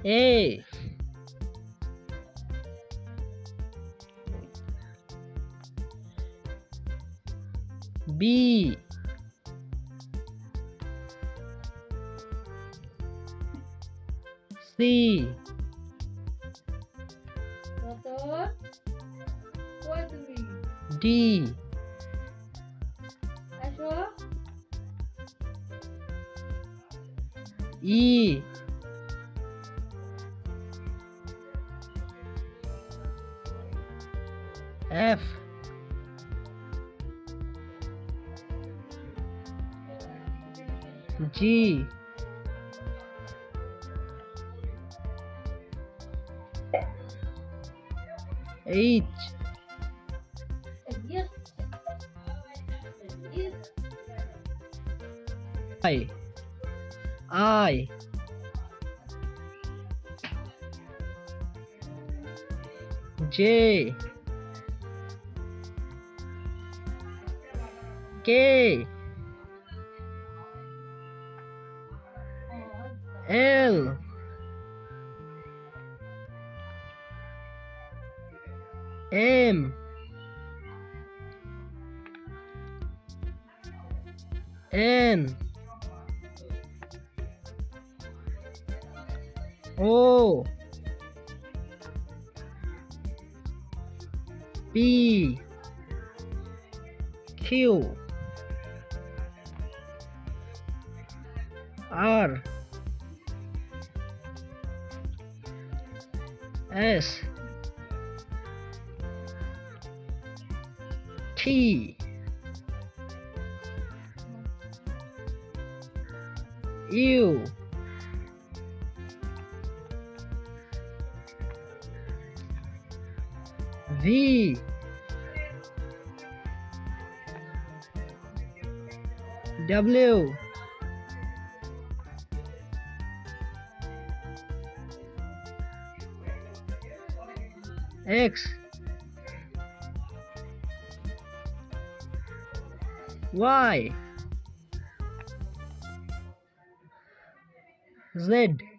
A, B, C, Motor. What do we? D, Ashwa. E, F, G, H, Yes. Yes. I, J, K, L, M, N, O, P, Q, R, S, T, U, V, W, X, Y, Z.